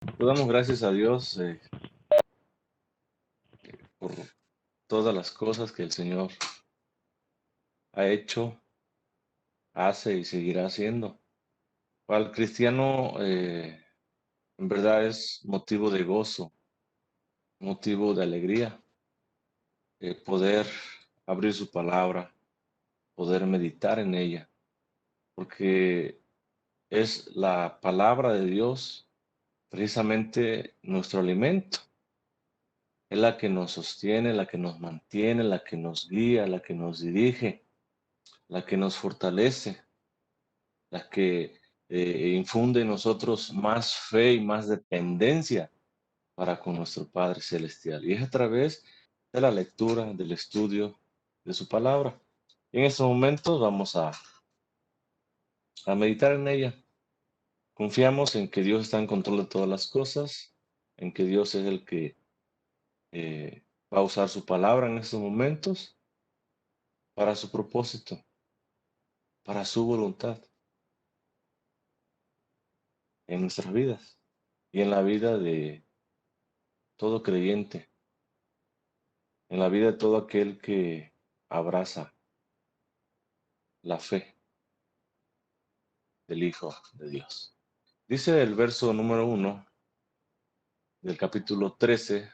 Pues damos gracias a Dios por todas las cosas que el Señor ha hecho, hace y seguirá haciendo. Para el cristiano, en verdad es motivo de gozo, motivo de alegría, poder abrir su palabra, poder meditar en ella, porque es la palabra de Dios precisamente nuestro alimento. Es la que nos sostiene, la que nos mantiene, la que nos guía, la que nos dirige, la que nos fortalece, la que infunde en nosotros más fe y más dependencia para con nuestro Padre Celestial. Y es a través de la lectura, del estudio de su palabra. Y en estos momentos vamos a meditar en ella. Confiamos en que Dios está en control de todas las cosas, en que Dios es el que va a usar su palabra en estos momentos para su propósito, para su voluntad en nuestras vidas y en la vida de todo creyente, en la vida de todo aquel que abraza la fe del Hijo de Dios. Dice el verso número 1 del capítulo 13.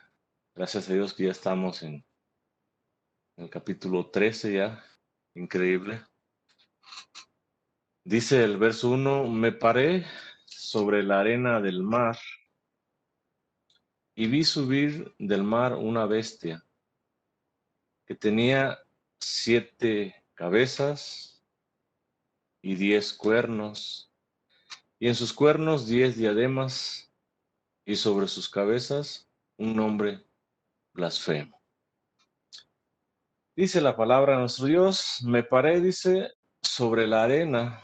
Gracias a Dios que ya estamos en el capítulo 13 ya, increíble. Dice el verso 1: me paré sobre la arena del mar y vi subir del mar una bestia que tenía 7 cabezas y 10 cuernos, y en sus cuernos 10 diademas, y sobre sus cabezas un nombre blasfemo. Dice la palabra de nuestro Dios: me paré, dice, sobre la arena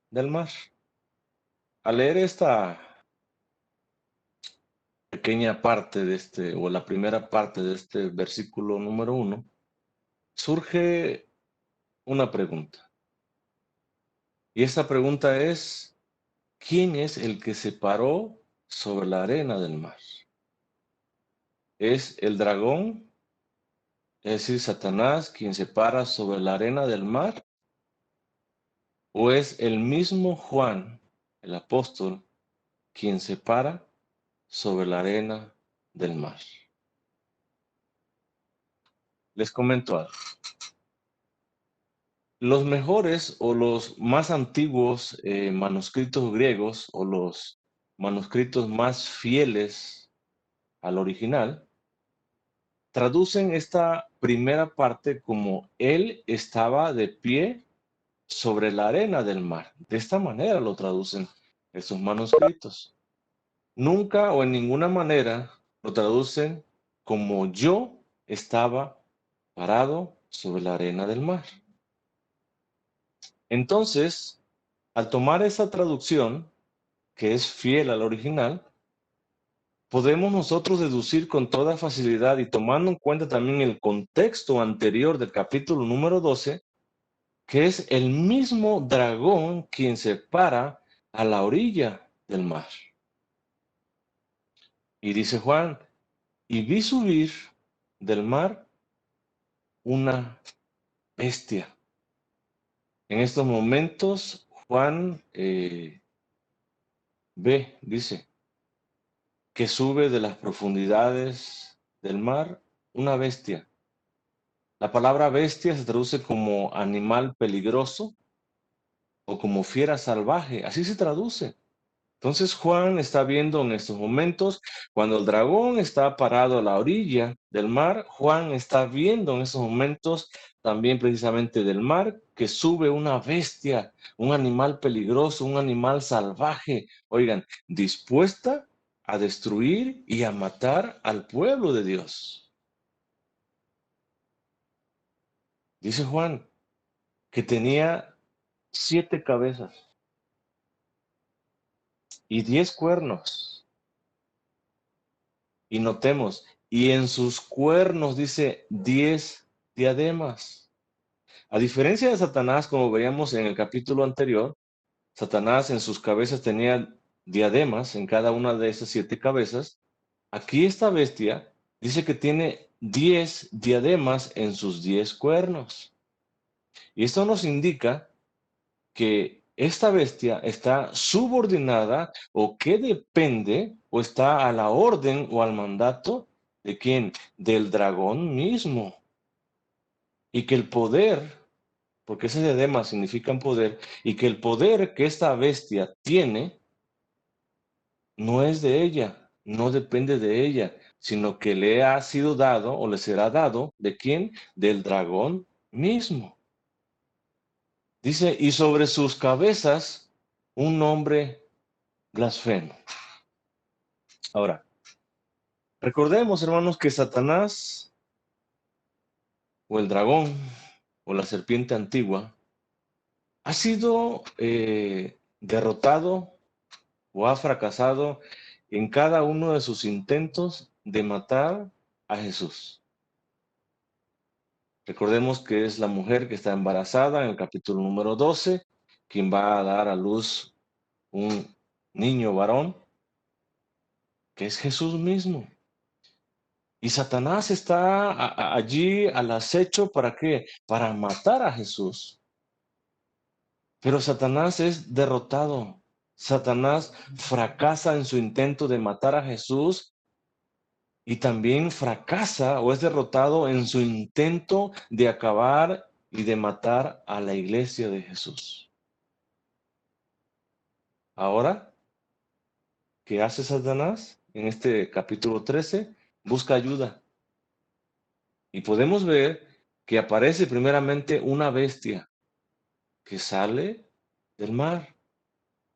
del mar. Al leer esta pequeña parte de o la primera parte de este versículo número 1, surge una pregunta. Y esa pregunta es: ¿quién es el que se paró sobre la arena del mar? ¿Es el dragón, es decir, Satanás, quien se para sobre la arena del mar? ¿O es el mismo Juan, el apóstol, quien se para sobre la arena del mar? Les comento algo. Los mejores o los más antiguos manuscritos griegos, o los manuscritos más fieles al original, traducen esta primera parte como él estaba de pie sobre la arena del mar. De esta manera lo traducen estos manuscritos. Nunca o en ninguna manera lo traducen como yo estaba parado sobre la arena del mar. Entonces, al tomar esa traducción, que es fiel al original, podemos nosotros deducir con toda facilidad, y tomando en cuenta también el contexto anterior del capítulo número 12, que es el mismo dragón quien se para a la orilla del mar. Y dice Juan: y vi subir del mar una bestia. En estos momentos, Juan dice, que sube de las profundidades del mar una bestia. La palabra bestia se traduce como animal peligroso o como fiera salvaje, así se traduce. Entonces Juan está viendo en estos momentos, cuando el dragón está parado a la orilla del mar, Juan está viendo en estos momentos también precisamente del mar, que sube una bestia, un animal peligroso, un animal salvaje, oigan, dispuesta a destruir y a matar al pueblo de Dios. Dice Juan que tenía 7 cabezas y 10 cuernos. Y notemos, y en sus cuernos dice 10 diademas. A diferencia de Satanás, como veíamos en el capítulo anterior, Satanás en sus cabezas tenía diademas en cada una de esas 7 cabezas. Aquí esta bestia dice que tiene 10 diademas en sus 10 cuernos. Y esto nos indica que esta bestia está subordinada o que depende o está a la orden o al mandato de quién, del dragón mismo. Y que el poder, porque ese diadema significa poder, y que el poder que esta bestia tiene no es de ella, no depende de ella, sino que le ha sido dado o le será dado, ¿de quién? Del dragón mismo. Dice, y sobre sus cabezas un nombre blasfemo. Ahora, recordemos, hermanos, que Satanás o el dragón o la serpiente antigua ha sido derrotado o ha fracasado en cada uno de sus intentos de matar a Jesús. Recordemos que es la mujer que está embarazada en el capítulo número 12, quien va a dar a luz un niño varón, que es Jesús mismo. Y Satanás está allí al acecho, ¿para qué? Para matar a Jesús. Pero Satanás es derrotado. Satanás fracasa en su intento de matar a Jesús y también fracasa o es derrotado en su intento de acabar y de matar a la iglesia de Jesús. Ahora, ¿qué hace Satanás? En este capítulo 13, busca ayuda. Y podemos ver que aparece primeramente una bestia que sale del mar.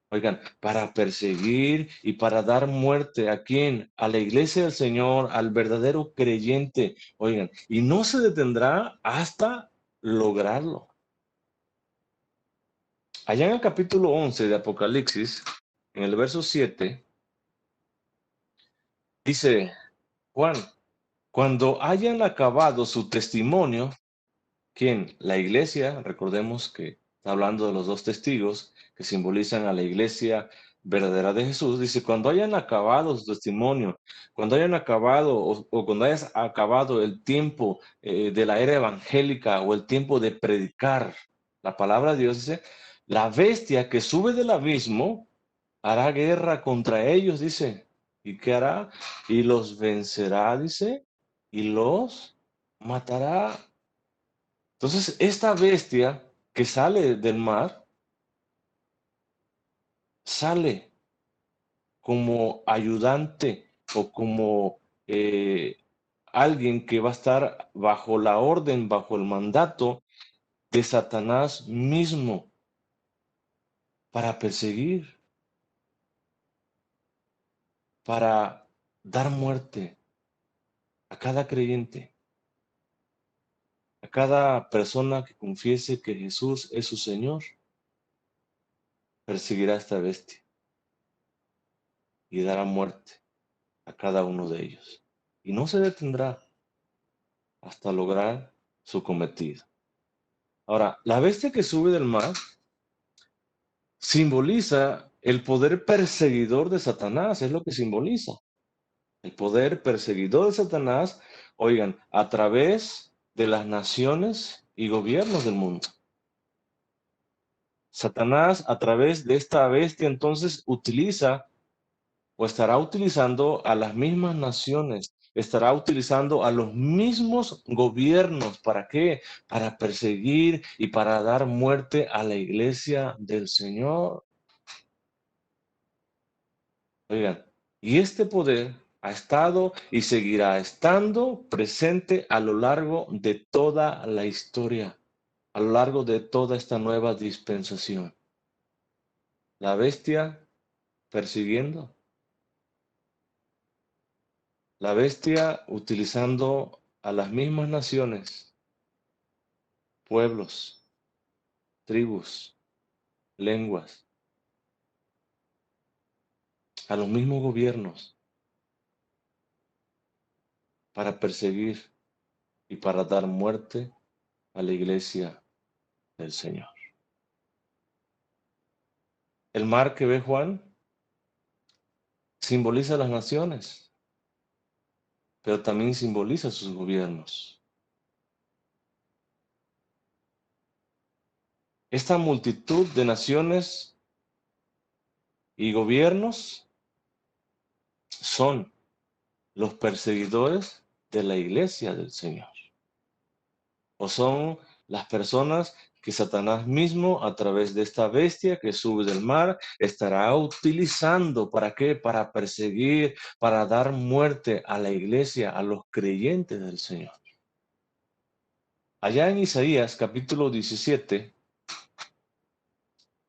Oigan, para perseguir y para dar muerte a quién, a la iglesia del Señor, al verdadero creyente. Oigan, y no se detendrá hasta lograrlo. Allá en el capítulo 11 de Apocalipsis, en el verso 7, dice Juan, cuando hayan acabado su testimonio, ¿quién? La iglesia, recordemos que está hablando de los dos testigos que simbolizan a la iglesia verdadera de Jesús. Dice, cuando hayan acabado su testimonio, cuando hayan acabado o cuando hayas acabado el tiempo de la era evangélica o el tiempo de predicar la palabra de Dios, dice, la bestia que sube del abismo hará guerra contra ellos, dice. ¿Y qué hará? Y los vencerá, dice, y los matará. Entonces, esta bestia que sale del mar, sale como ayudante o como alguien que va a estar bajo la orden, bajo el mandato de Satanás mismo para perseguir, para dar muerte a cada creyente, a cada persona que confiese que Jesús es su Señor, perseguirá a esta bestia y dará muerte a cada uno de ellos. Y no se detendrá hasta lograr su cometido. Ahora, la bestia que sube del mar simboliza el poder perseguidor de Satanás, es lo que simboliza. El poder perseguidor de Satanás, oigan, a través de las naciones y gobiernos del mundo. Satanás, a través de esta bestia, entonces utiliza o estará utilizando a las mismas naciones, estará utilizando a los mismos gobiernos. ¿Para qué? Para perseguir y para dar muerte a la iglesia del Señor. Oigan, y este poder ha estado y seguirá estando presente a lo largo de toda la historia, a lo largo de toda esta nueva dispensación. La bestia persiguiendo, la bestia utilizando a las mismas naciones, pueblos, tribus, lenguas, a los mismos gobiernos para perseguir y para dar muerte a la iglesia del Señor. El mar que ve Juan simboliza las naciones, pero también simboliza sus gobiernos. Esta multitud de naciones y gobiernos son los perseguidores de la iglesia del Señor. O son las personas que Satanás mismo, a través de esta bestia que sube del mar, estará utilizando. ¿Para qué? Para perseguir, para dar muerte a la iglesia, a los creyentes del Señor. Allá en Isaías capítulo 17,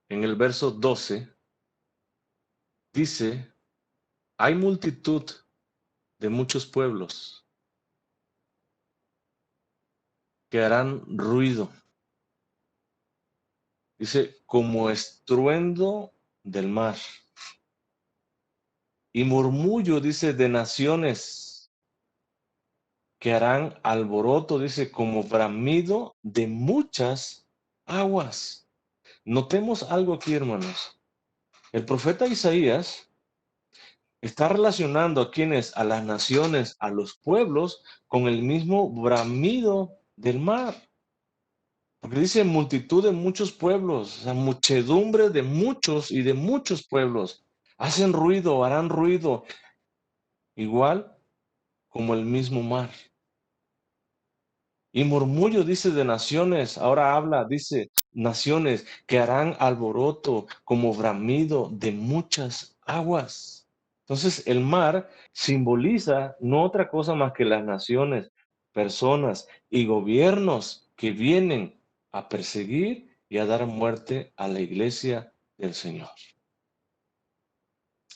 en el verso 12, dice, hay multitud de muchos pueblos que harán ruido. Dice, como estruendo del mar. Y murmullo, dice, de naciones que harán alboroto, dice, como bramido de muchas aguas. Notemos algo aquí, hermanos. El profeta Isaías está relacionando a quienes, a las naciones, a los pueblos, con el mismo bramido del mar. Porque dice multitud de muchos pueblos, o sea, muchedumbre de muchos y de muchos pueblos. Hacen ruido, harán ruido, igual como el mismo mar. Y murmullo, dice, de naciones, ahora habla, dice, naciones que harán alboroto como bramido de muchas aguas. Entonces, el mar simboliza no otra cosa más que las naciones, personas y gobiernos que vienen a perseguir y a dar muerte a la iglesia del Señor.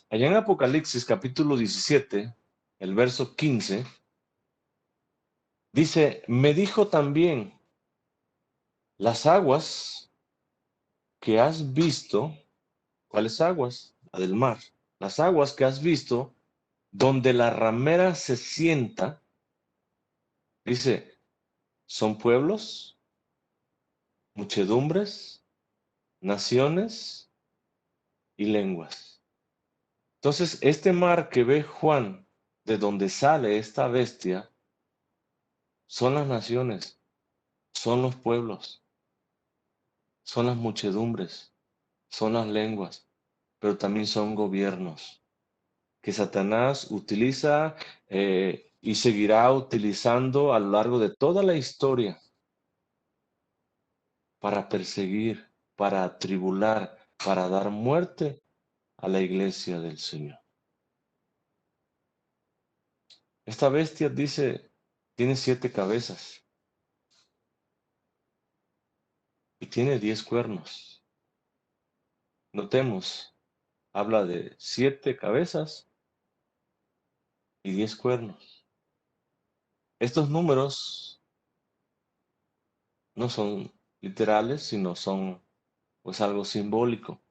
Allá en Apocalipsis capítulo 17, el verso 15, dice, me dijo también, las aguas que has visto, ¿cuáles aguas? La del mar. Las aguas que has visto, donde la ramera se sienta, dice, son pueblos, muchedumbres, naciones y lenguas. Entonces, este mar que ve Juan, de donde sale esta bestia, son las naciones, son los pueblos, son las muchedumbres, son las lenguas, pero también son gobiernos que Satanás utiliza y seguirá utilizando a lo largo de toda la historia para perseguir, para atribular, para dar muerte a la iglesia del Señor. Esta bestia dice, tiene 7 cabezas y tiene 10 cuernos. Notemos, habla de 7 cabezas y 10 cuernos. Estos números no son literales, sino son pues algo simbólico.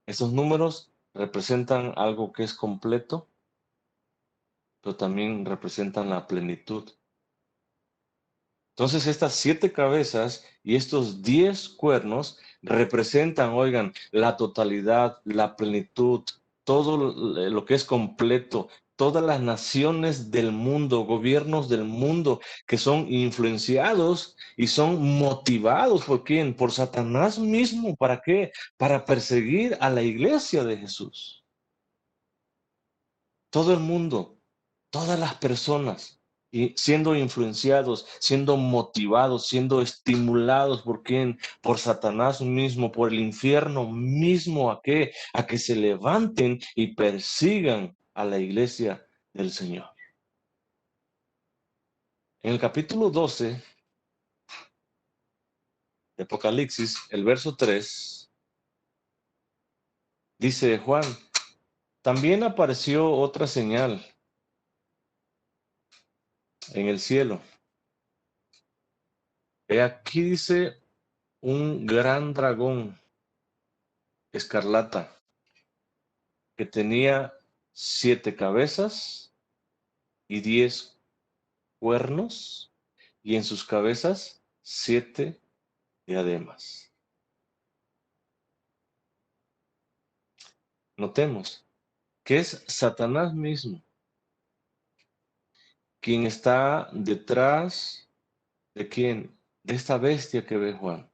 Estos números representan algo que es completo, pero también representan la plenitud. Entonces, estas 7 cabezas y estos 10 cuernos representan, oigan, la totalidad, la plenitud, todo lo que es completo, todas las naciones del mundo, gobiernos del mundo que son influenciados y son motivados ¿por quién? Por Satanás mismo. ¿Para qué? Para perseguir a la iglesia de Jesús. Todo el mundo, todas las personas, y siendo influenciados, siendo motivados, siendo estimulados ¿por quién? Por Satanás mismo, por el infierno mismo. ¿A qué? A que se levanten y persigan a la iglesia del Señor. En el capítulo 12 de Apocalipsis, el verso 3, dice Juan, también apareció otra señal en el cielo. He aquí, dice, un gran dragón escarlata que tenía 7 cabezas y 10 cuernos, y en sus cabezas 7 diademas. Notemos, que es Satanás mismo, quien está detrás de quién, de esta bestia que ve Juan.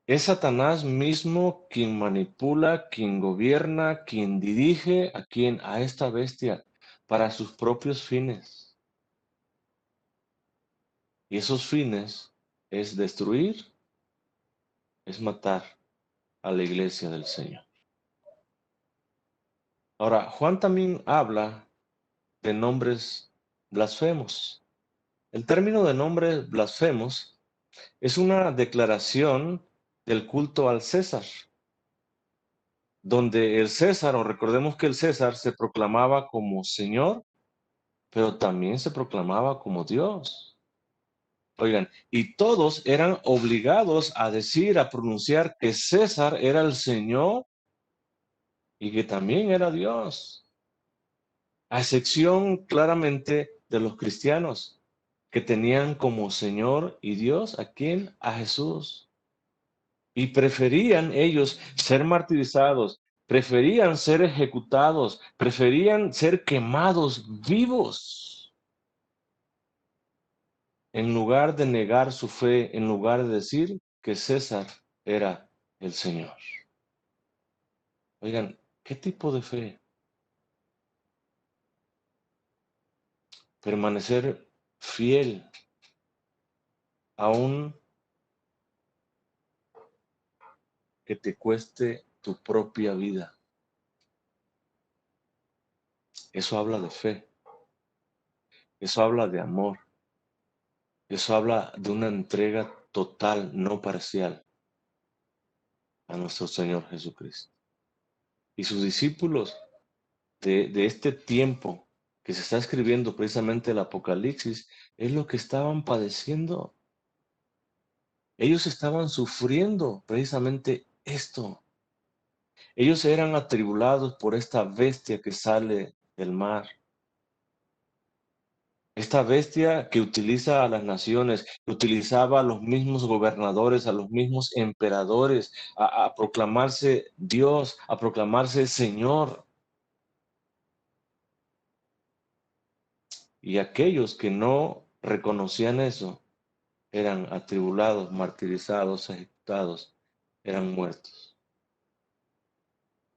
Es Satanás mismo quien manipula, quien gobierna, quien dirige a esta bestia para sus propios fines. Y esos fines es destruir, es matar a la iglesia del Señor. Ahora, Juan también habla de nombres blasfemos. El término de nombres blasfemos es una declaración del culto al César, donde el César, o recordemos que el César se proclamaba como Señor, pero también se proclamaba como Dios. Oigan, y todos eran obligados a decir, a pronunciar que César era el Señor y que también era Dios, a excepción claramente de los cristianos, que tenían como Señor y Dios a quién, a Jesús. Y preferían ellos ser martirizados, preferían ser ejecutados, preferían ser quemados vivos, en lugar de negar su fe, en lugar de decir que César era el Señor. Oigan, ¿qué tipo de fe? Permanecer fiel aún que te cueste tu propia vida. Eso habla de fe, eso habla de amor, eso habla de una entrega total, no parcial, a nuestro Señor Jesucristo. Y sus discípulos de este tiempo que se está escribiendo precisamente el Apocalipsis, es lo que estaban padeciendo. Ellos estaban sufriendo precisamente esto. Ellos eran atribulados por esta bestia que sale del mar. Esta bestia que utiliza a las naciones, que utilizaba a los mismos gobernadores, a los mismos emperadores, a proclamarse Dios, a proclamarse Señor. Y aquellos que no reconocían eso eran atribulados, martirizados, ejecutados, eran muertos.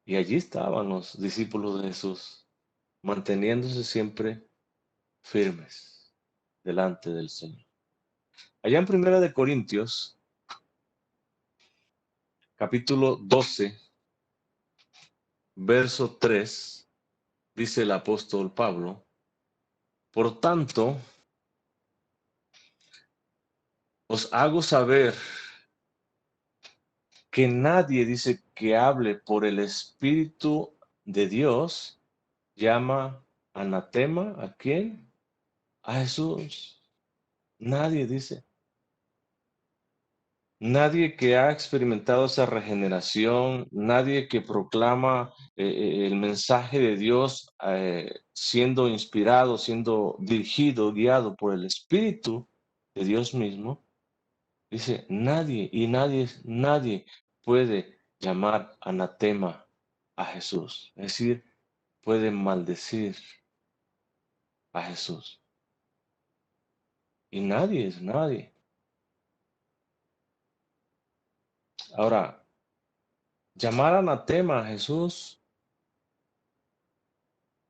Y allí estaban los discípulos de Jesús, manteniéndose siempre firmes delante del Señor. Allá en Primera de Corintios, capítulo 12, verso 3, dice el apóstol Pablo: por tanto, os hago saber que nadie, dice, que hable por el Espíritu de Dios, llama anatema ¿a quién? A Jesús. Nadie, dice. Nadie que ha experimentado esa regeneración, nadie que proclama el mensaje de Dios siendo inspirado, siendo dirigido, guiado por el Espíritu de Dios mismo, dice nadie y nadie puede llamar anatema a Jesús, es decir, puede maldecir a Jesús. Y nadie es nadie. Ahora, llamar anatema a Jesús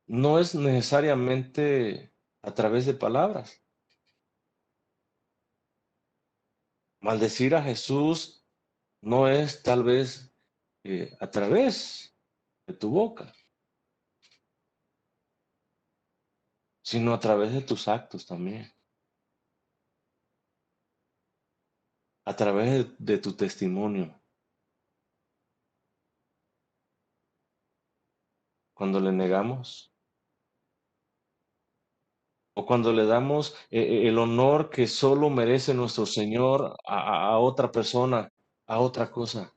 no es necesariamente a través de palabras. Maldecir a Jesús no es tal vez a través de tu boca, sino a través de tus actos también, a través de tu testimonio. Cuando le negamos o cuando le damos el honor que solo merece nuestro Señor a otra persona, a otra cosa,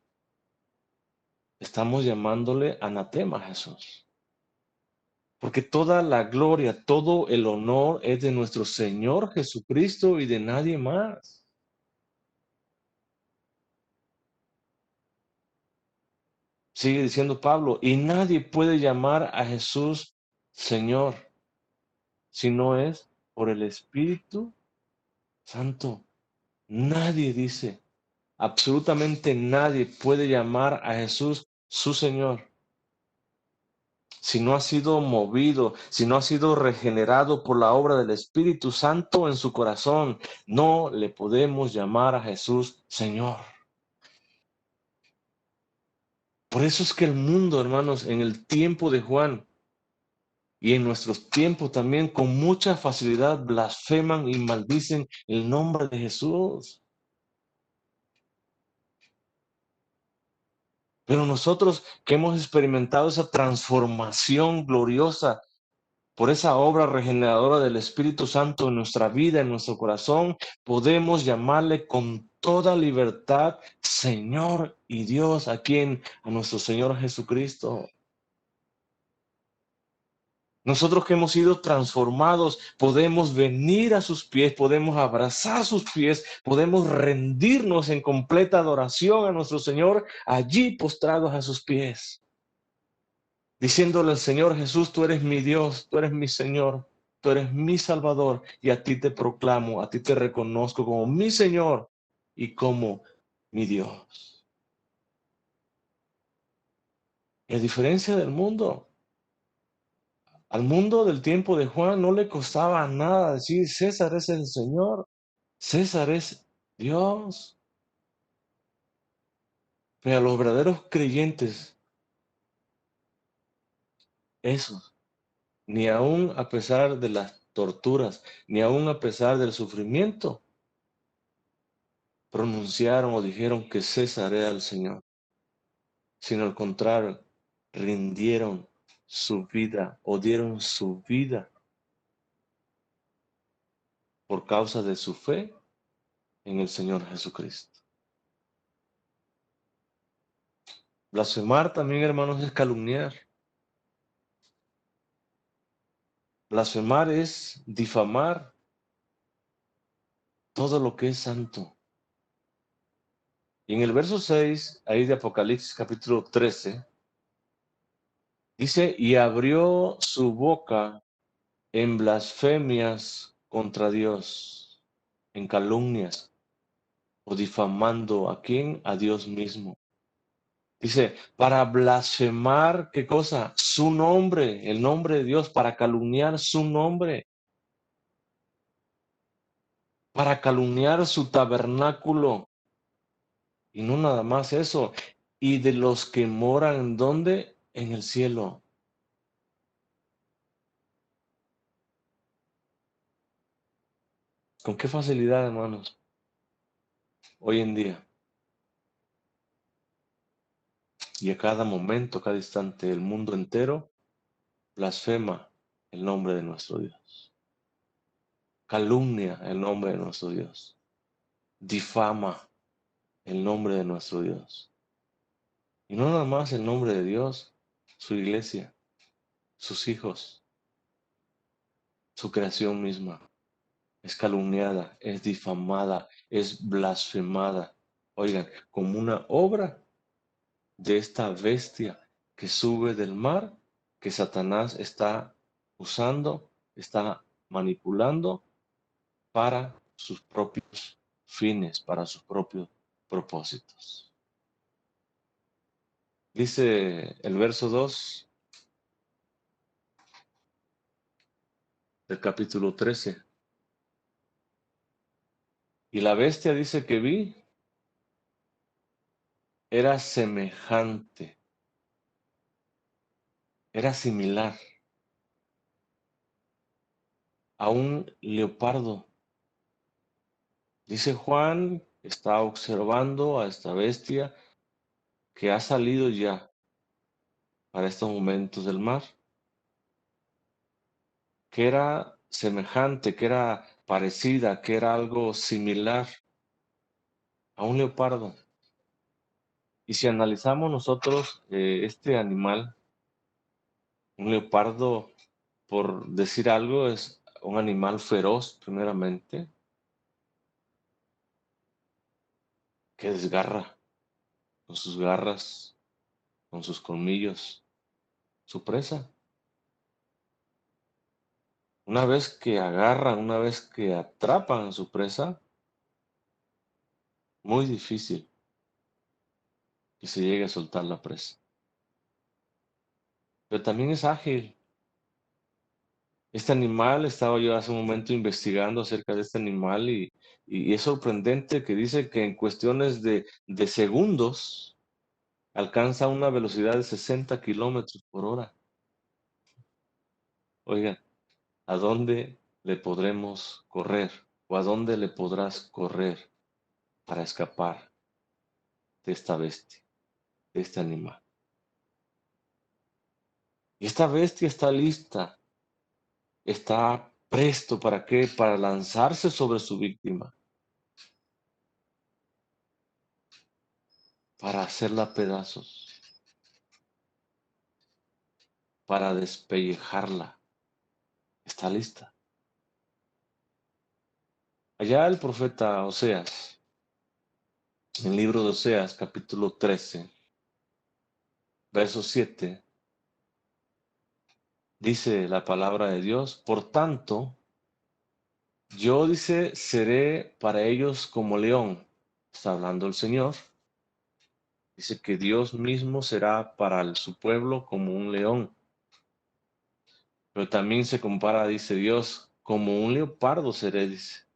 estamos llamándole anatema a Jesús. Porque toda la gloria, todo el honor es de nuestro Señor Jesucristo y de nadie más. Sigue diciendo Pablo, y nadie puede llamar a Jesús Señor si no es por el Espíritu Santo. Nadie dice, absolutamente nadie puede llamar a Jesús su Señor si no ha sido movido, si no ha sido regenerado por la obra del Espíritu Santo en su corazón. No le podemos llamar a Jesús Señor. Por eso es que el mundo, hermanos, en el tiempo de Juan y en nuestros tiempos también, con mucha facilidad blasfeman y maldicen el nombre de Jesús. Pero nosotros que hemos experimentado esa transformación gloriosa por esa obra regeneradora del Espíritu Santo en nuestra vida, en nuestro corazón, podemos llamarle con toda libertad Señor y Dios. ¿A quién? A nuestro Señor Jesucristo. Nosotros que hemos sido transformados, podemos venir a sus pies, podemos abrazar sus pies, podemos rendirnos en completa adoración a nuestro Señor allí postrados a sus pies, diciéndole al Señor Jesús, tú eres mi Dios, tú eres mi Señor, tú eres mi Salvador y a ti te proclamo, a ti te reconozco como mi Señor y como mi Dios. Y a diferencia del mundo, al mundo del tiempo de Juan no le costaba nada decir, César es el Señor, César es Dios. Pero a los verdaderos creyentes, esos, ni aun a pesar de las torturas, ni aun a pesar del sufrimiento, pronunciaron o dijeron que César era el Señor, sino al contrario, rindieron su vida o dieron su vida por causa de su fe en el Señor Jesucristo. Blasfemar también, hermanos, es calumniar. Blasfemar es difamar todo lo que es santo. Y en el verso 6, ahí de Apocalipsis capítulo 13, dice, y abrió su boca en blasfemias contra Dios, en calumnias, o difamando a quién, a Dios mismo. Dice, para blasfemar, ¿qué cosa? Su nombre, el nombre de Dios, para calumniar su nombre, para calumniar su tabernáculo. Y no nada más eso. Y de los que moran, ¿dónde? En el cielo. ¿Con qué facilidad, hermanos? Hoy en día. Y a cada momento, cada instante, el mundo entero blasfema el nombre de nuestro Dios. Calumnia el nombre de nuestro Dios. Difama el nombre de nuestro Dios. Y no nada más el nombre de Dios, su iglesia, sus hijos, su creación misma. Es calumniada, es difamada, es blasfemada. Oigan, como una obra de esta bestia que sube del mar, que Satanás está usando, está manipulando para sus propios fines, para sus propios propósitos. Dice el verso 2 del capítulo 13. Y la bestia dice que vi era semejante, era similar a un leopardo. Dice Juan, está observando a esta bestia que ha salido ya para estos momentos del mar, que era semejante, que era parecida, que era algo similar a un leopardo. Y si analizamos nosotros este animal, un leopardo, por decir algo, es un animal feroz, primeramente, que desgarra con sus garras, con sus colmillos su presa. Una vez que agarran, una vez que atrapan a su presa, muy difícil que se llegue a soltar la presa. Pero también es ágil. Este animal, estaba yo hace un momento investigando acerca de este animal y es sorprendente que dice que en cuestiones de segundos alcanza una velocidad de 60 kilómetros por hora. Oigan, ¿a dónde le podremos correr? ¿O a dónde le podrás correr para escapar de esta bestia, de este animal? Y esta bestia está lista, está presto ¿para qué? Para lanzarse sobre su víctima, para hacerla pedazos, para despellejarla. Está lista. Allá el profeta Oseas, en el libro de Oseas, capítulo 13, verso 7, dice la palabra de Dios: por tanto, yo, dice, seré para ellos como león. Está hablando el Señor. Dice que Dios mismo será para su pueblo como un león. Pero también se compara, dice Dios, como un leopardo seré, dice.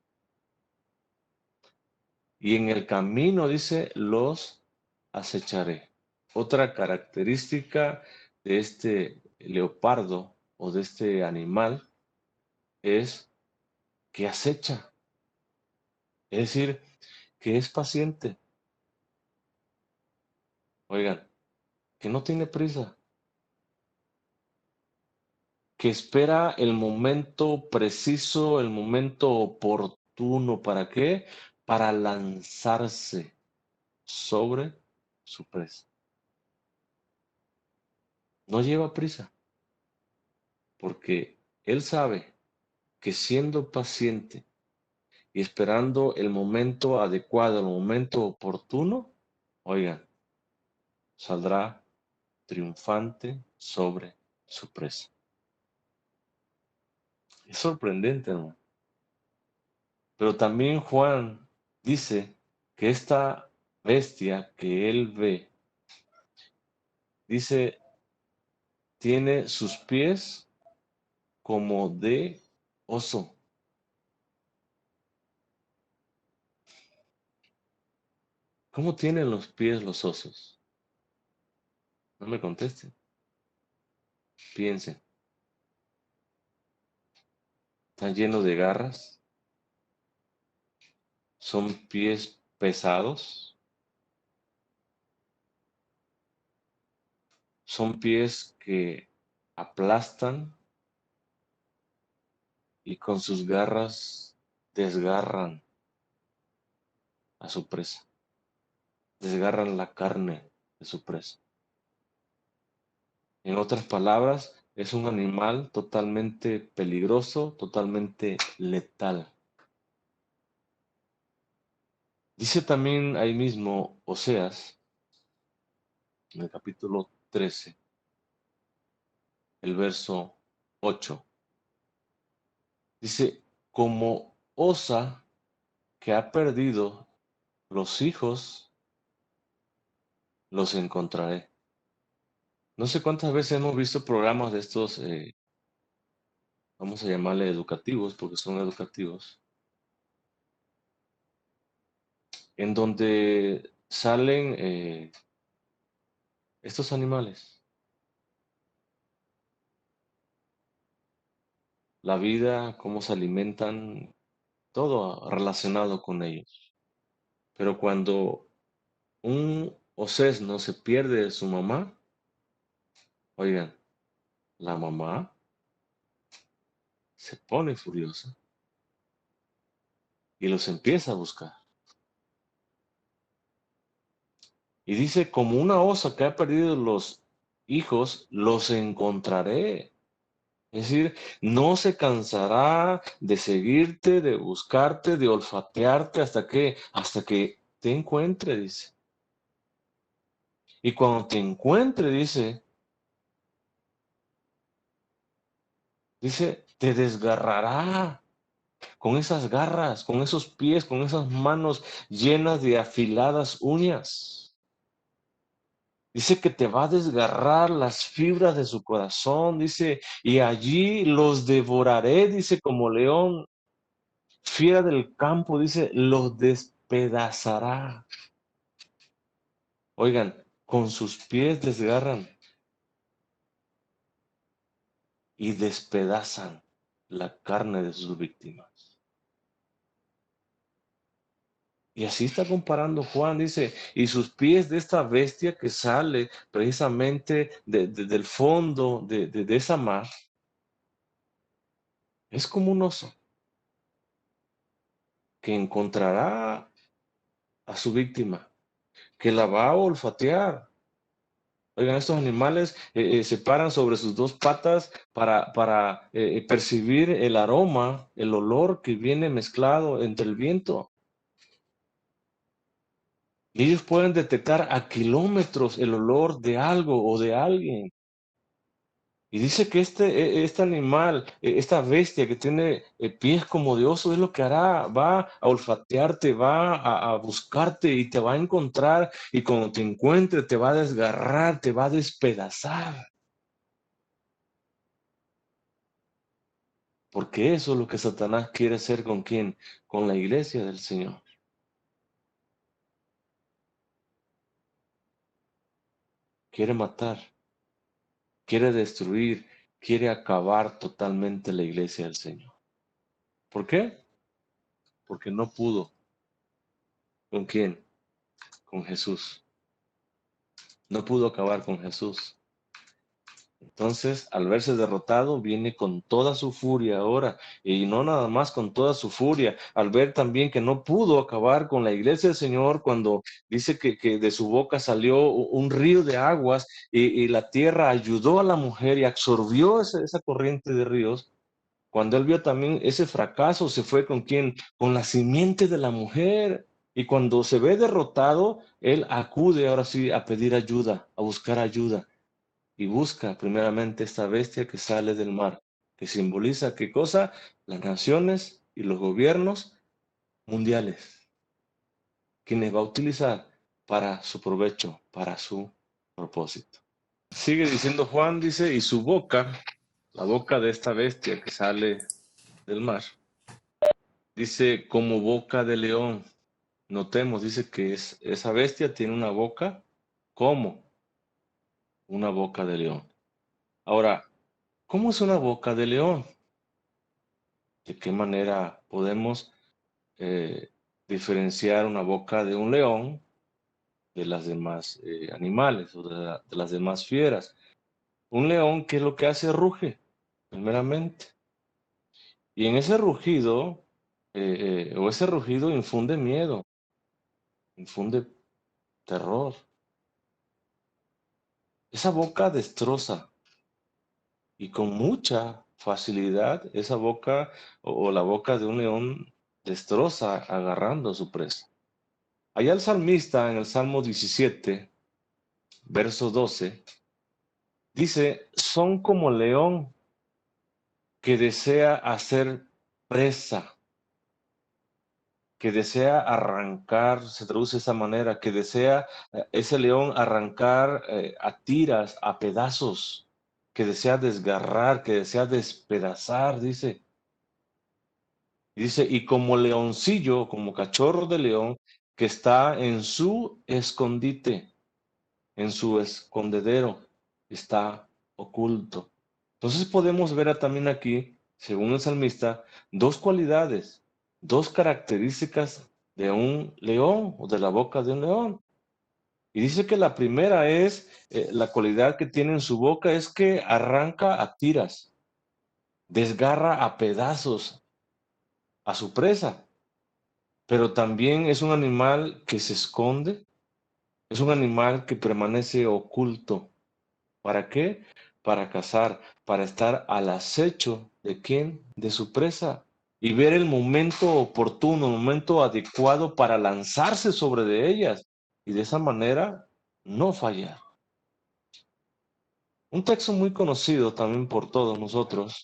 Y en el camino, dice, los acecharé. Otra característica de este leopardo o de este animal es que acecha. Es decir, que es paciente. Oigan, que no tiene prisa, que espera el momento preciso, el momento oportuno. ¿Para qué? Para lanzarse sobre su presa. No lleva prisa, porque él sabe que siendo paciente y esperando el momento adecuado, el momento oportuno, oigan, saldrá triunfante sobre su presa. Es sorprendente, ¿no? Pero también Juan dice que esta bestia que él ve, dice, tiene sus pies como de oso. ¿Cómo tienen los pies los osos? No me contesten, piensen. Están llenos de garras, son pies pesados, son pies que aplastan y con sus garras desgarran a su presa, desgarran la carne de su presa. En otras palabras, es un animal totalmente peligroso, totalmente letal. Dice también ahí mismo Oseas, en el capítulo 13, el verso 8, dice, como osa que ha perdido los hijos, los encontraré. No sé cuántas veces hemos visto programas de estos, vamos a llamarle educativos, porque son educativos, en donde salen estos animales, la vida, cómo se alimentan, todo relacionado con ellos. Pero cuando un osesno se pierde de su mamá, oigan, la mamá se pone furiosa y los empieza a buscar. Y dice, como una osa que ha perdido los hijos, los encontraré. Es decir, no se cansará de seguirte, de buscarte, de olfatearte hasta que te encuentre, dice. Y cuando te encuentre, dice, te desgarrará con esas garras, con esos pies, con esas manos llenas de afiladas uñas. Dice que te va a desgarrar las fibras de su corazón, dice, y allí los devoraré, dice, como león, fiera del campo, dice, los despedazará. Oigan, con sus pies desgarran y despedazan la carne de sus víctimas. Y así está comparando Juan, dice, y sus pies de esta bestia que sale precisamente del fondo de esa mar, es como un oso que encontrará a su víctima, que la va a olfatear. Oigan, estos animales se paran sobre sus dos patas para percibir el aroma, el olor que viene mezclado entre el viento. Y ellos pueden detectar a kilómetros el olor de algo o de alguien. Y dice que este animal, esta bestia que tiene pies como de oso, es lo que hará, va a olfatearte, va a buscarte y te va a encontrar y cuando te encuentre te va a desgarrar, te va a despedazar. Porque eso es lo que Satanás quiere hacer con quién, con la iglesia del Señor. Quiere matar, quiere destruir, quiere acabar totalmente la iglesia del Señor. ¿Por qué? Porque no pudo. ¿Con quién? Con Jesús. No pudo acabar con Jesús. Entonces, al verse derrotado, viene con toda su furia ahora, y no nada más con toda su furia, al ver también que no pudo acabar con la iglesia del Señor, cuando dice que de su boca salió un río de aguas y la tierra ayudó a la mujer y absorbió esa corriente de ríos. Cuando él vio también ese fracaso, se fue con quién, con la simiente de la mujer. Y cuando se ve derrotado, él acude ahora sí a pedir ayuda, a buscar ayuda y busca primeramente esta bestia que sale del mar, que simboliza qué cosa, las naciones y los gobiernos mundiales, quienes va a utilizar para su provecho, para su propósito. Sigue diciendo Juan, dice, y su boca, la boca de esta bestia que sale del mar, dice como boca de león. Notemos, dice que esa bestia tiene una boca como una boca de león. Ahora, ¿cómo es una boca de león? ¿De qué manera podemos diferenciar una boca de un león de las demás animales o de las demás fieras? Un león, ¿qué es lo que hace? Ruge, primeramente. Y en ese rugido, o ese rugido infunde miedo, infunde terror. Esa boca destroza y con mucha facilidad esa boca o la boca de un león destroza agarrando a su presa. Allá el salmista en el Salmo 17, verso 12, dice, son como león que desea hacer presa, que desea arrancar, se traduce de esa manera, que desea ese león arrancar a tiras, a pedazos, que desea desgarrar, que desea despedazar, dice. Dice, y como leoncillo, como cachorro de león, que está en su escondite, en su escondedero, está oculto. Entonces podemos ver también aquí, según el salmista, dos cualidades, dos características de un león o de la boca de un león. Y dice que la primera es, la cualidad que tiene en su boca es que arranca a tiras, desgarra a pedazos a su presa, pero también es un animal que se esconde, es un animal que permanece oculto. ¿Para qué? Para cazar, para estar al acecho de quién, de su presa, y ver el momento oportuno, el momento adecuado para lanzarse sobre de ellas. Y de esa manera no fallar. Un texto muy conocido también por todos nosotros,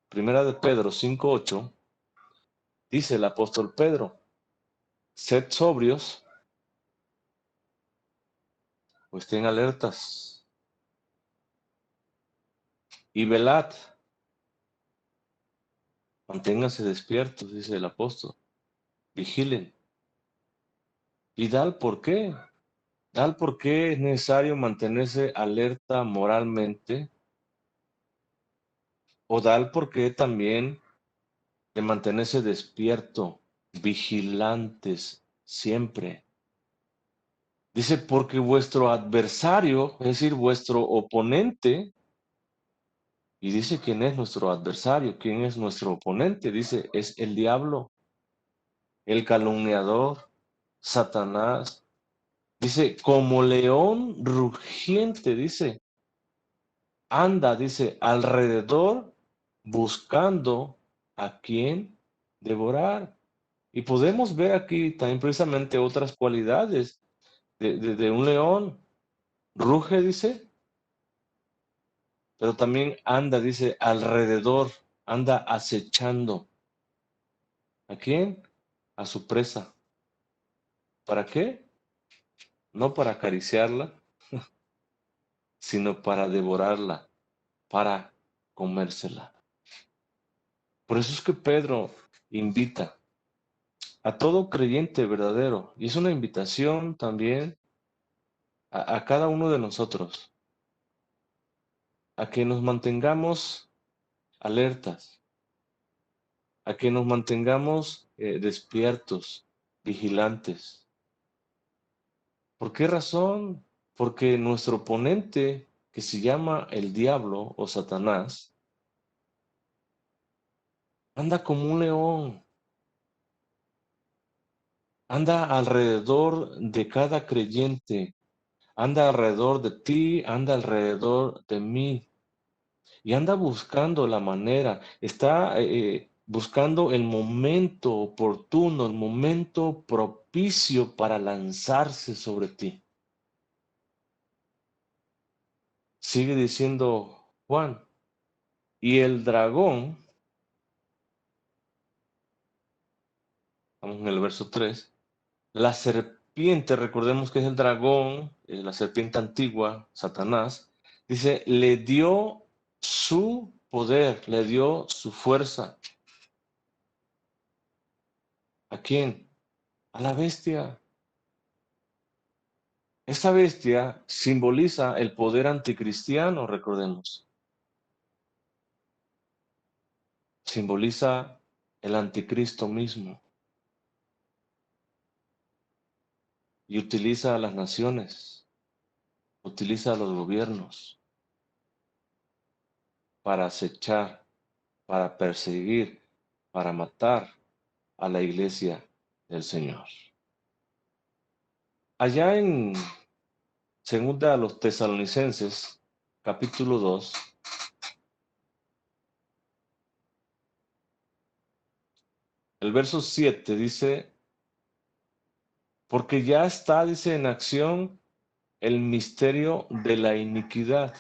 Primera de Pedro 5:8, dice el apóstol Pedro, sed sobrios, o estén alertas, y velad, manténganse despiertos, dice el apóstol, vigilen. ¿Y da el por qué? Da el por qué es necesario mantenerse alerta moralmente, o da el por qué también de mantenerse despierto, vigilantes siempre. Dice, porque vuestro adversario, es decir, vuestro oponente, y dice quién es nuestro adversario, quién es nuestro oponente, dice, es el diablo, el calumniador, Satanás. Dice, como león rugiente, dice, anda, dice, alrededor buscando a quien devorar. Y podemos ver aquí también precisamente otras cualidades de un león. Ruge, dice, pero también anda, dice, alrededor, anda acechando. ¿A quién? A su presa. ¿Para qué? No para acariciarla, sino para devorarla, para comérsela. Por eso es que Pedro invita a todo creyente verdadero, y es una invitación también a cada uno de nosotros, a que nos mantengamos alertas, a que nos mantengamos despiertos, vigilantes. ¿Por qué razón? Porque nuestro oponente, que se llama el diablo o Satanás, anda como un león, anda alrededor de cada creyente, anda alrededor de ti, anda alrededor de mí, y anda buscando la manera, está buscando el momento oportuno, el momento propicio para lanzarse sobre ti. Sigue diciendo Juan, y el dragón, vamos en el verso 3, la serpiente, recordemos que es el dragón, la serpiente antigua, Satanás, dice, le dio su poder, le dio su fuerza. ¿A quién? A la bestia. Esta bestia simboliza el poder anticristiano, recordemos. Simboliza el anticristo mismo y utiliza a las naciones, utiliza a los gobiernos para acechar, para perseguir, para matar a la iglesia del Señor. Allá en segunda a los Tesalonicenses, capítulo 2, el verso 7 dice, porque ya está, dice, en acción el misterio de la iniquidad.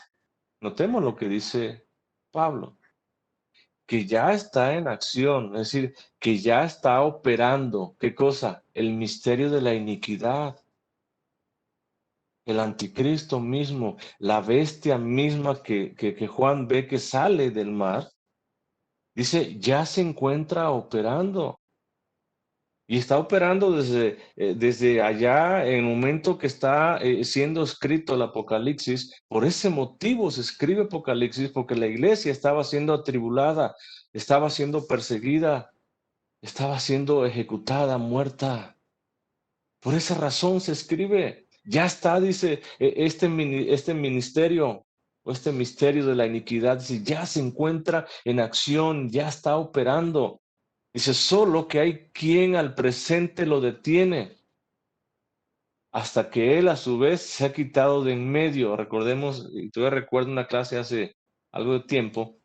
Notemos lo que dice Pablo, que ya está en acción, es decir, que ya está operando. ¿Qué cosa? El misterio de la iniquidad. El anticristo mismo, la bestia misma que Juan ve que sale del mar, dice, ya se encuentra operando. Y está operando desde allá, en el momento que está siendo escrito el Apocalipsis. Por ese motivo se escribe Apocalipsis, porque la iglesia estaba siendo atribulada, estaba siendo perseguida, estaba siendo ejecutada, muerta. Por esa razón se escribe. Ya está, dice, este ministerio o este misterio de la iniquidad, dice, ya se encuentra en acción, ya está operando. Dice, solo que hay quien al presente lo detiene, hasta que él a su vez se ha quitado de en medio. Recordemos, y todavía recuerdo una clase hace algo de tiempo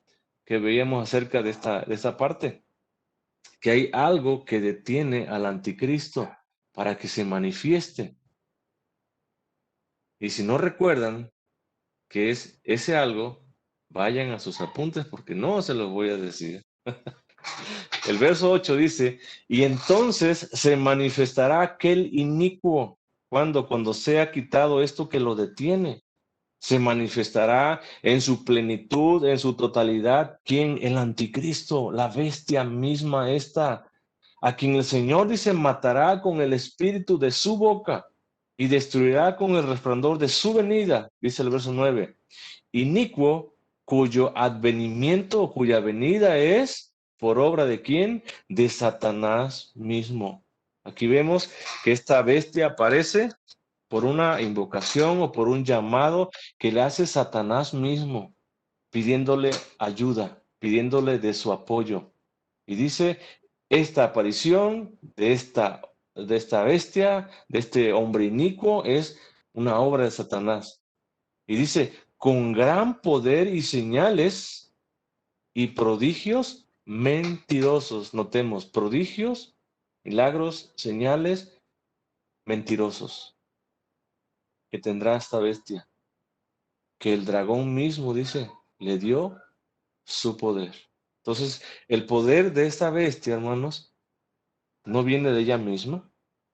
que veíamos acerca de esta parte, que hay algo que detiene al anticristo para que se manifieste. Y si no recuerdan qué es ese algo, vayan a sus apuntes porque no se los voy a decir. El verso 8 dice, y entonces se manifestará aquel inicuo cuando sea quitado esto que lo detiene. Se manifestará en su plenitud, en su totalidad. ¿Quién? El anticristo, la bestia misma esta, a quien el Señor dice matará con el espíritu de su boca y destruirá con el resplandor de su venida, dice el verso 9. Inicuo, cuyo advenimiento o cuya venida es por obra de quién? De Satanás mismo. Aquí vemos que esta bestia aparece por una invocación o por un llamado que le hace Satanás mismo, pidiéndole ayuda, pidiéndole de su apoyo. Y dice, esta aparición de esta bestia, de este hombre inicuo, es una obra de Satanás. Y dice, con gran poder y señales y prodigios mentirosos. Notemos, prodigios, milagros, señales mentirosos que tendrá esta bestia, que el dragón mismo, dice, le dio su poder. Entonces, el poder de esta bestia, hermanos, no viene de ella misma,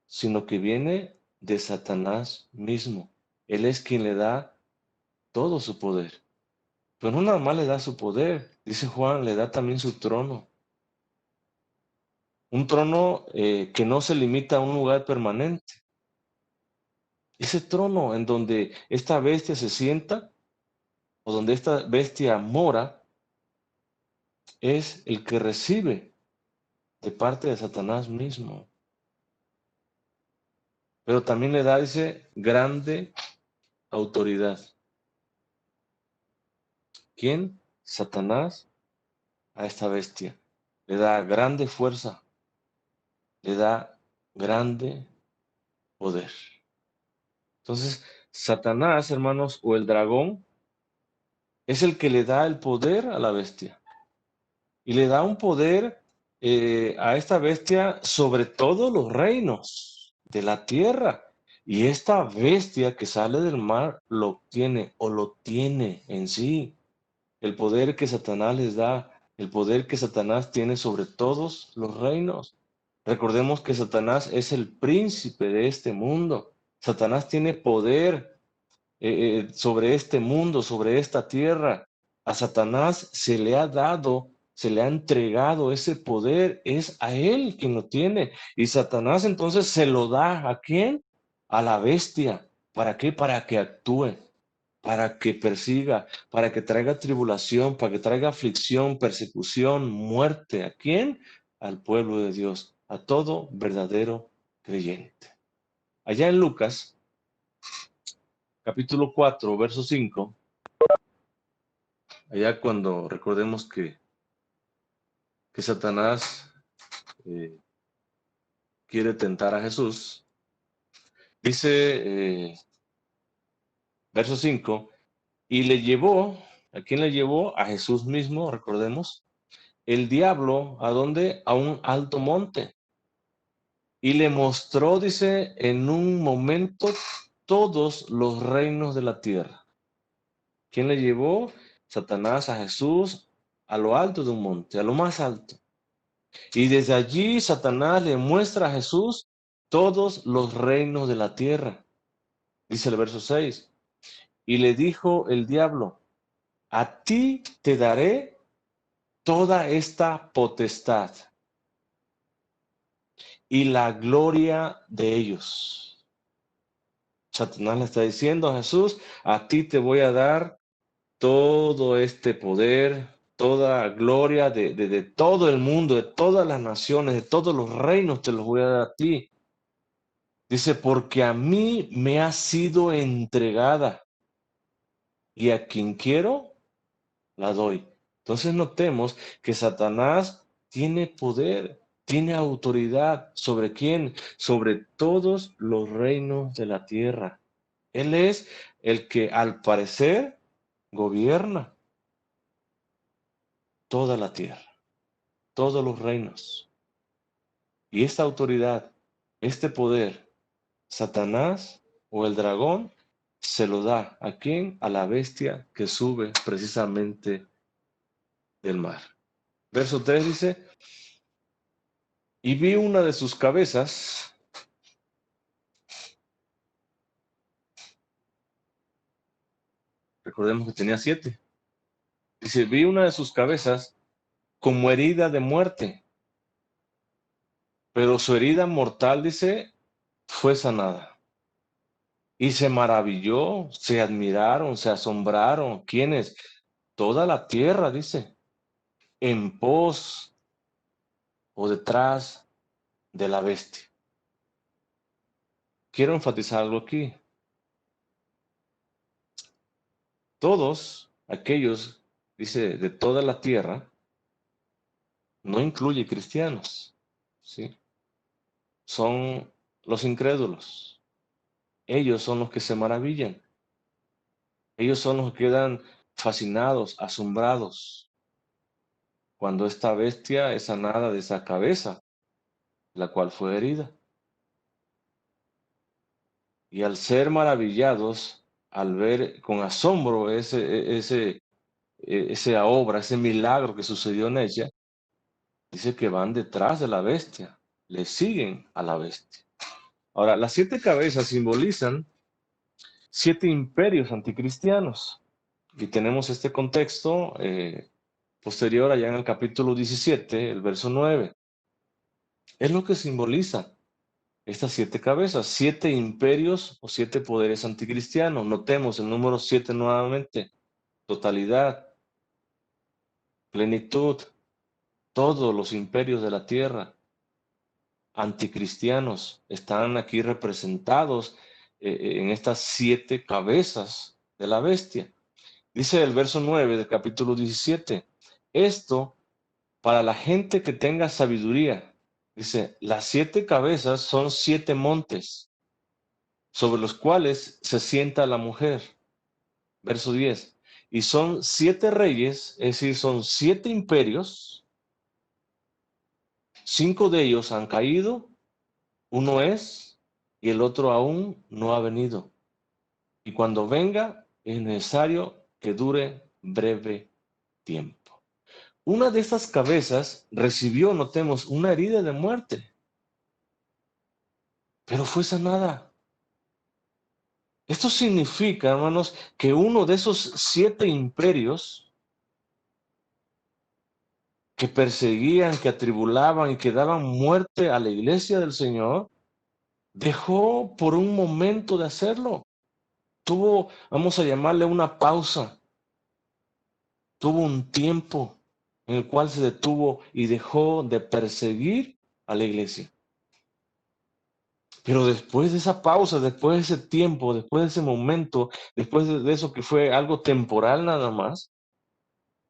sino que viene de Satanás mismo. Él es quien le da todo su poder. Pero no nada más le da su poder, dice Juan, le da también su trono. Un trono que no se limita a un lugar permanente. Ese trono en donde esta bestia se sienta o donde esta bestia mora es el que recibe de parte de Satanás mismo. Pero también le da, dice, grande autoridad. ¿Quién? Satanás a esta bestia. Le da grande fuerza, le da grande poder. Entonces, Satanás, hermanos, o el dragón, es el que le da el poder a la bestia. Y le da un poder a esta bestia sobre todos los reinos de la tierra. Y esta bestia que sale del mar lo obtiene o lo tiene en sí. El poder que Satanás les da, el poder que Satanás tiene sobre todos los reinos. Recordemos que Satanás es el príncipe de este mundo. Satanás tiene poder sobre este mundo, sobre esta tierra. A Satanás se le ha dado, se le ha entregado ese poder, es a él quien lo tiene. Y Satanás entonces se lo da ¿a quién? A la bestia. ¿Para qué? Para que actúe, para que persiga, para que traiga tribulación, para que traiga aflicción, persecución, muerte. ¿A quién? Al pueblo de Dios, a todo verdadero creyente. Allá en Lucas, capítulo 4, verso 5, allá cuando recordemos que Satanás eh, quiere tentar a Jesús, dice verso 5, y le llevó, ¿a quién le llevó? A Jesús mismo, recordemos, el diablo, ¿a dónde? A un alto monte. Y le mostró, dice, en un momento todos los reinos de la tierra. ¿Quién le llevó? Satanás a Jesús a lo alto de un monte, a lo más alto. Y desde allí Satanás le muestra a Jesús todos los reinos de la tierra. Dice el verso 6. Y le dijo el diablo, a ti te daré toda esta potestad y la gloria de ellos. Satanás le está diciendo a Jesús, a ti te voy a dar todo este poder, toda gloria de todo el mundo, de todas las naciones, de todos los reinos te los voy a dar a ti. Dice, porque a mí me ha sido entregada y a quien quiero, la doy. Entonces notemos que Satanás tiene poder, tiene autoridad. ¿Sobre quién? Sobre todos los reinos de la tierra. Él es el que al parecer gobierna toda la tierra, todos los reinos. Y esta autoridad, este poder, Satanás o el dragón, se lo da. ¿A quién? A la bestia que sube precisamente del mar. Verso 3 dice, y vi una de sus cabezas, recordemos que tenía 7, dice, vi una de sus cabezas como herida de muerte, pero su herida mortal, dice, fue sanada. Y se maravilló, se admiraron, se asombraron. ¿Quiénes? Toda la tierra, dice, en pos o detrás de la bestia. Quiero enfatizar algo aquí. Todos aquellos, dice, de toda la tierra, no incluye cristianos, ¿sí? Son los incrédulos. Ellos son los que se maravillan. Ellos son los que quedan fascinados, asombrados, cuando esta bestia es sanada de esa cabeza, la cual fue herida. Y al ser maravillados, al ver con asombro esa obra, ese milagro que sucedió en ella, dice que van detrás de la bestia, le siguen a la bestia. Ahora, las 7 cabezas simbolizan 7 imperios anticristianos. Y tenemos este contexto posterior allá en el capítulo 17, el verso 9. Es lo que simboliza estas 7 cabezas, 7 imperios o 7 poderes anticristianos. Notemos el número 7 nuevamente. Totalidad, plenitud, todos los imperios de la tierra anticristianos están aquí representados en estas 7 cabezas de la bestia. Dice el verso 9 del capítulo 17, esto para la gente que tenga sabiduría. Dice, las 7 cabezas son 7 montes sobre los cuales se sienta la mujer. Verso 10. Y son 7 reyes, es decir, son 7 imperios. 5 de ellos han caído, uno es, y el otro aún no ha venido. Y cuando venga, es necesario que dure breve tiempo. Una de estas cabezas recibió, notemos, una herida de muerte, pero fue sanada. Esto significa, hermanos, que uno de esos 7 imperios que perseguían, que atribulaban y que daban muerte a la iglesia del Señor, dejó por un momento de hacerlo. Tuvo, vamos a llamarle una pausa, tuvo un tiempo en el cual se detuvo y dejó de perseguir a la iglesia. Pero después de esa pausa, después de ese tiempo, después de ese momento, después de eso que fue algo temporal nada más,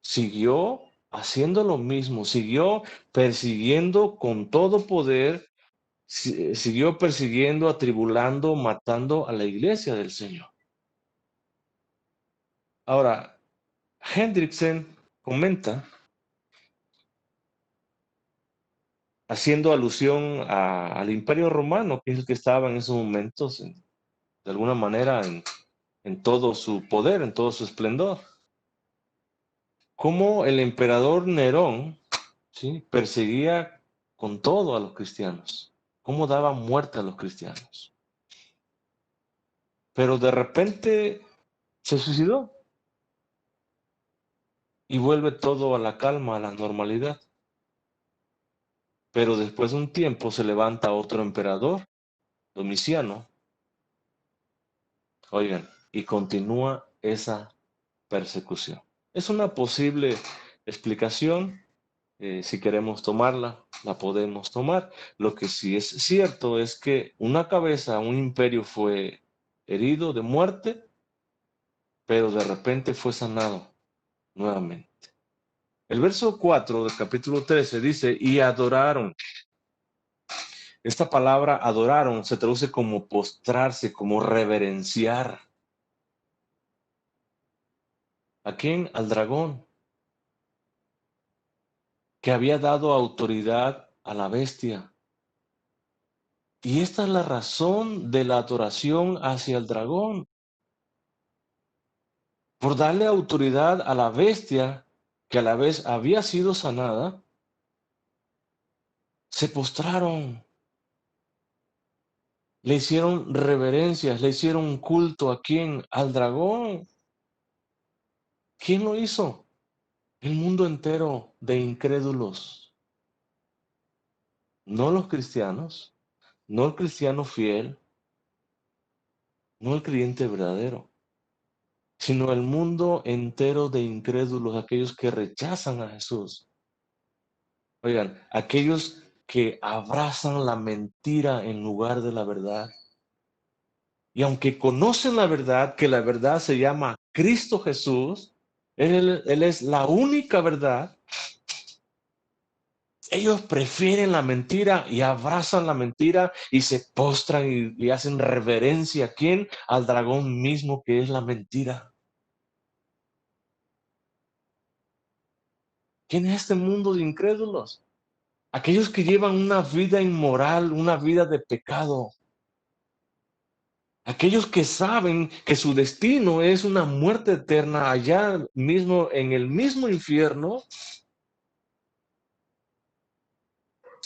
siguió haciendo lo mismo, siguió persiguiendo con todo poder, siguió persiguiendo, atribulando, matando a la iglesia del Señor. Ahora, Hendrickson comenta, haciendo alusión al Imperio Romano, que es el que estaba en esos momentos, de alguna manera, en todo su poder, en todo su esplendor. Cómo el emperador Nerón, ¿sí?, perseguía con todo a los cristianos, cómo daba muerte a los cristianos. Pero de repente se suicidó y vuelve todo a la calma, a la normalidad. Pero después de un tiempo se levanta otro emperador, Domiciano, oigan, y continúa esa persecución. Es una posible explicación. Si queremos tomarla, la podemos tomar. Lo que sí es cierto es que una cabeza, un imperio fue herido de muerte, pero de repente fue sanado nuevamente. El verso 4 del capítulo 13 dice, y adoraron. Esta palabra adoraron se traduce como postrarse, como reverenciar. ¿A quién? Al dragón, que había dado autoridad a la bestia. Y esta es la razón de la adoración hacia el dragón. por darle autoridad a la bestia que a la vez había sido sanada, se postraron, le hicieron reverencias, le hicieron culto a quién, al dragón. ¿Quién lo hizo? El mundo entero de incrédulos, no los cristianos, no el cristiano fiel, no el creyente verdadero, sino el mundo entero de incrédulos, aquellos que rechazan a Jesús. Oigan, aquellos que abrazan la mentira en lugar de la verdad. Y aunque conocen la verdad, que la verdad se llama Cristo Jesús, Él es la única verdad, ellos prefieren la mentira y abrazan la mentira y se postran y hacen reverencia. ¿A quién? Al dragón mismo que es la mentira. ¿Quién es este mundo de incrédulos? Aquellos que llevan una vida inmoral, una vida de pecado. Aquellos que saben que su destino es una muerte eterna allá mismo, en el mismo infierno,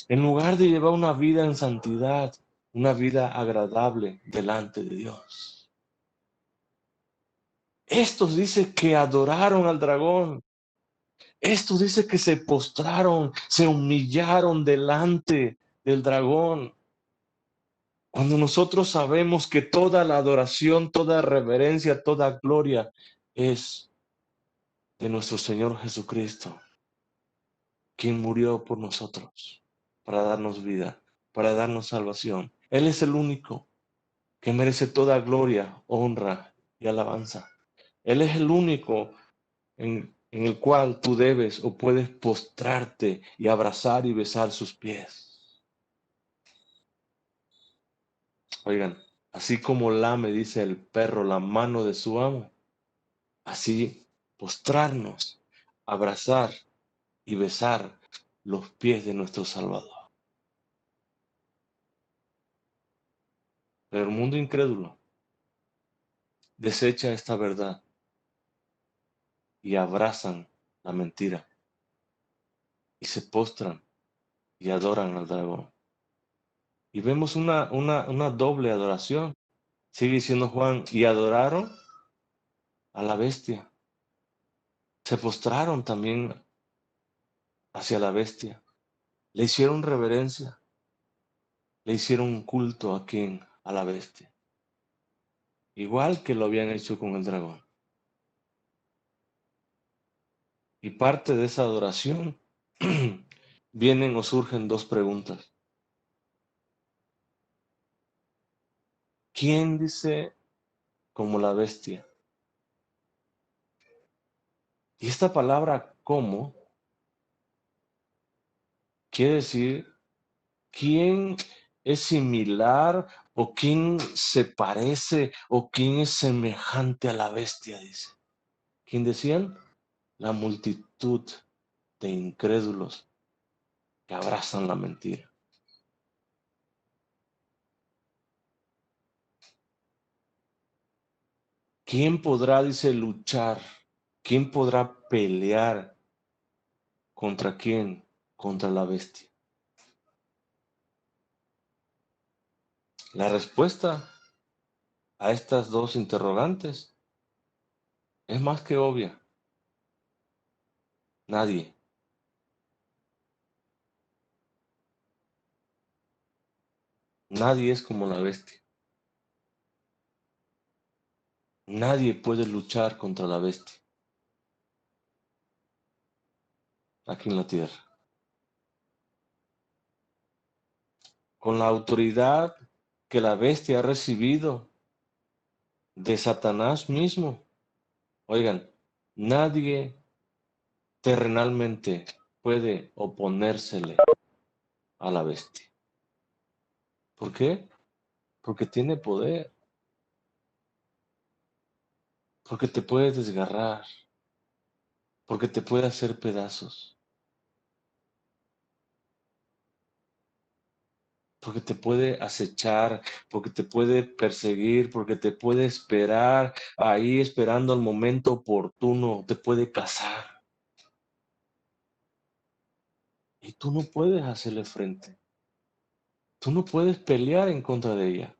en lugar de llevar una vida en santidad, una vida agradable delante de Dios. Estos dice que adoraron al dragón. Estos dice que se postraron, se humillaron delante del dragón. Cuando nosotros sabemos que toda la adoración, toda reverencia, toda gloria es de nuestro Señor Jesucristo, quien murió por nosotros, para darnos vida, para darnos salvación. Él es el único que merece toda gloria, honra y alabanza. Él es el único en el cual tú debes o puedes postrarte y abrazar y besar sus pies. Oigan, así como lame, dice el perro, la mano de su amo, así postrarnos, abrazar y besar los pies de nuestro Salvador. Pero el mundo incrédulo desecha esta verdad y abrazan la mentira y se postran y adoran al dragón. Y vemos una doble adoración. Sigue diciendo Juan, y adoraron a la bestia. Se postraron también hacia la bestia. Le hicieron reverencia. Le hicieron un culto a quien, a la bestia. Igual que lo habían hecho con el dragón. Y parte de esa adoración vienen o surgen dos preguntas. ¿Quién dice como la bestia? Y esta palabra como quiere decir quién es similar o quién se parece o quién es semejante a la bestia, dice. ¿Quién decían? La multitud de incrédulos que abrazan la mentira. ¿Quién podrá, dice, luchar? ¿Quién podrá pelear contra quién? Contra la bestia. La respuesta a estas dos interrogantes es más que obvia. Nadie. Nadie es como la bestia. Nadie puede luchar contra la bestia aquí en la tierra. Con la autoridad que la bestia ha recibido de Satanás mismo. Oigan, nadie terrenalmente puede oponérsele a la bestia. ¿Por qué? Porque tiene poder, porque te puede desgarrar, porque te puede hacer pedazos. porque te puede acechar, porque te puede perseguir, porque te puede esperar ahí esperando el momento oportuno, te puede cazar. Y tú no puedes hacerle frente. Tú no puedes pelear en contra de ella.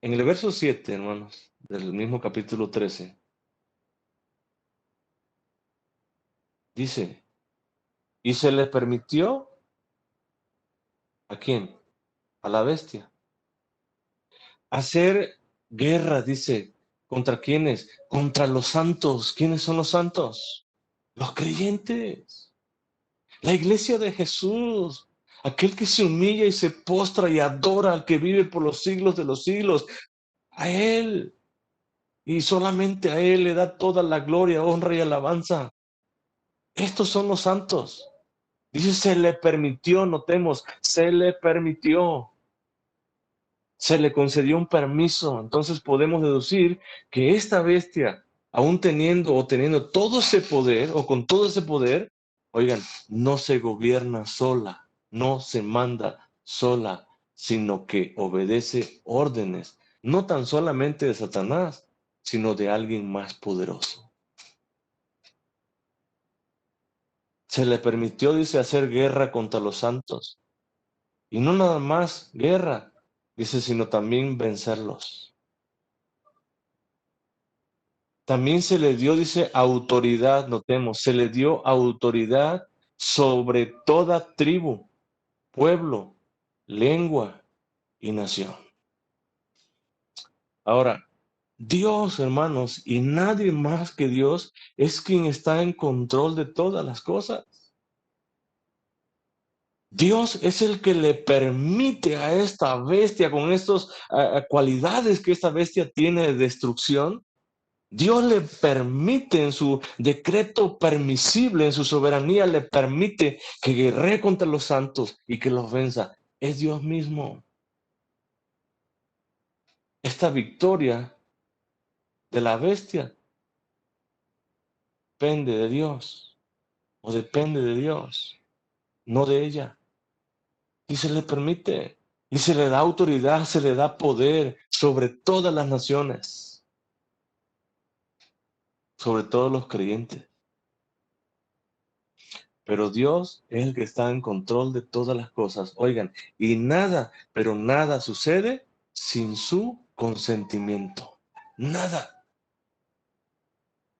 En el verso 7, hermanos, del mismo capítulo 13, dice, y se le permitió, ¿a quién? A la bestia. Hacer guerra, dice, ¿contra quiénes? Contra los santos. ¿Quiénes son los santos? Los creyentes. La iglesia de Jesús. Aquel que se humilla y se postra y adora al que vive por los siglos de los siglos. A Él. Y solamente a Él le da toda la gloria, honra y alabanza. Estos son los santos. Dice, se le permitió, notemos, se le permitió. Se le concedió un permiso. Entonces podemos deducir que esta bestia, aún teniendo todo ese poder, o con todo ese poder, oigan, no se gobierna sola, no se manda sola, sino que obedece órdenes, no tan solamente de Satanás, sino de alguien más poderoso. Se le permitió, dice, hacer guerra contra los santos. Y no nada más guerra, dice, sino también vencerlos. También se le dio, dice, autoridad, notemos, se le dio autoridad sobre toda tribu, pueblo, lengua y nación. Ahora, Dios, hermanos, y nadie más que Dios es quien está en control de todas las cosas. Dios es el que le permite a esta bestia, con estas cualidades que esta bestia tiene de destrucción, Dios le permite en su decreto permisible, en su soberanía, le permite que guerree contra los santos y que los venza. Es Dios mismo. Esta victoria de la bestia depende de Dios o depende de Dios, no de ella. Y se le permite y se le da autoridad, se le da poder sobre todas las naciones, sobre todos los creyentes. Pero Dios es el que está en control de todas las cosas. Oigan, y nada, pero nada sucede sin su consentimiento. Nada.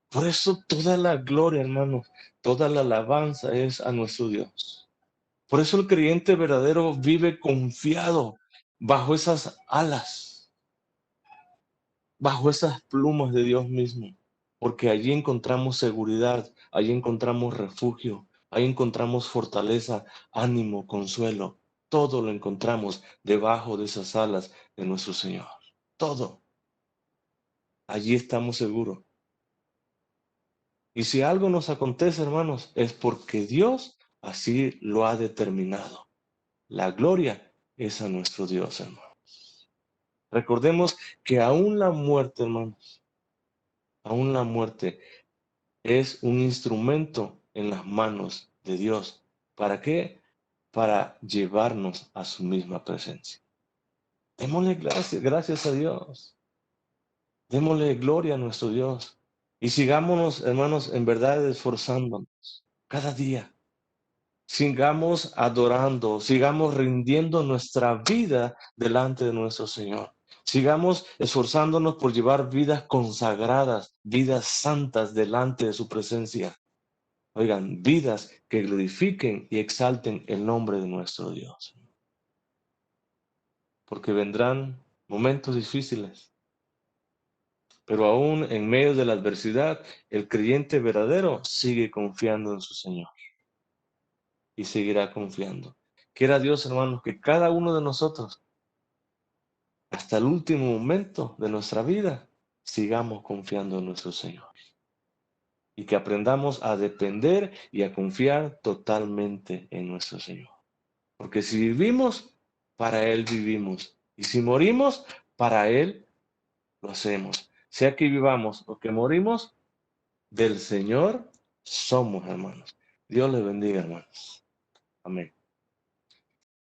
Por eso toda la gloria, hermanos, toda la alabanza es a nuestro Dios. Por eso el creyente verdadero vive confiado bajo esas alas, bajo esas plumas de Dios mismo, porque allí encontramos seguridad, allí encontramos refugio, ahí encontramos fortaleza, ánimo, consuelo. Todo lo encontramos debajo de esas alas de nuestro Señor. Todo. Allí estamos seguros. Y si algo nos acontece, hermanos, es porque Dios así lo ha determinado. La gloria es a nuestro Dios, hermano. Recordemos que aún la muerte, hermanos, aún la muerte es un instrumento en las manos de Dios. ¿Para qué? Para llevarnos a su misma presencia. Démosle gracias a Dios. Démosle gloria a nuestro Dios. Y sigámonos, hermanos, en verdad esforzándonos cada día. Sigamos adorando, sigamos rindiendo nuestra vida delante de nuestro Señor. Sigamos esforzándonos por llevar vidas consagradas, vidas santas delante de su presencia. Oigan, vidas que glorifiquen y exalten el nombre de nuestro Dios. Porque vendrán momentos difíciles, pero aún en medio de la adversidad, el creyente verdadero sigue confiando en su Señor y seguirá confiando. Quiera Dios, hermanos, que cada uno de nosotros, hasta el último momento de nuestra vida, sigamos confiando en nuestro Señor y que aprendamos a depender y a confiar totalmente en nuestro Señor. Porque si vivimos, para Él vivimos. Y si morimos, para Él lo hacemos. Sea que vivamos o que morimos, del Señor somos, hermanos. Dios les bendiga, hermanos. Amén.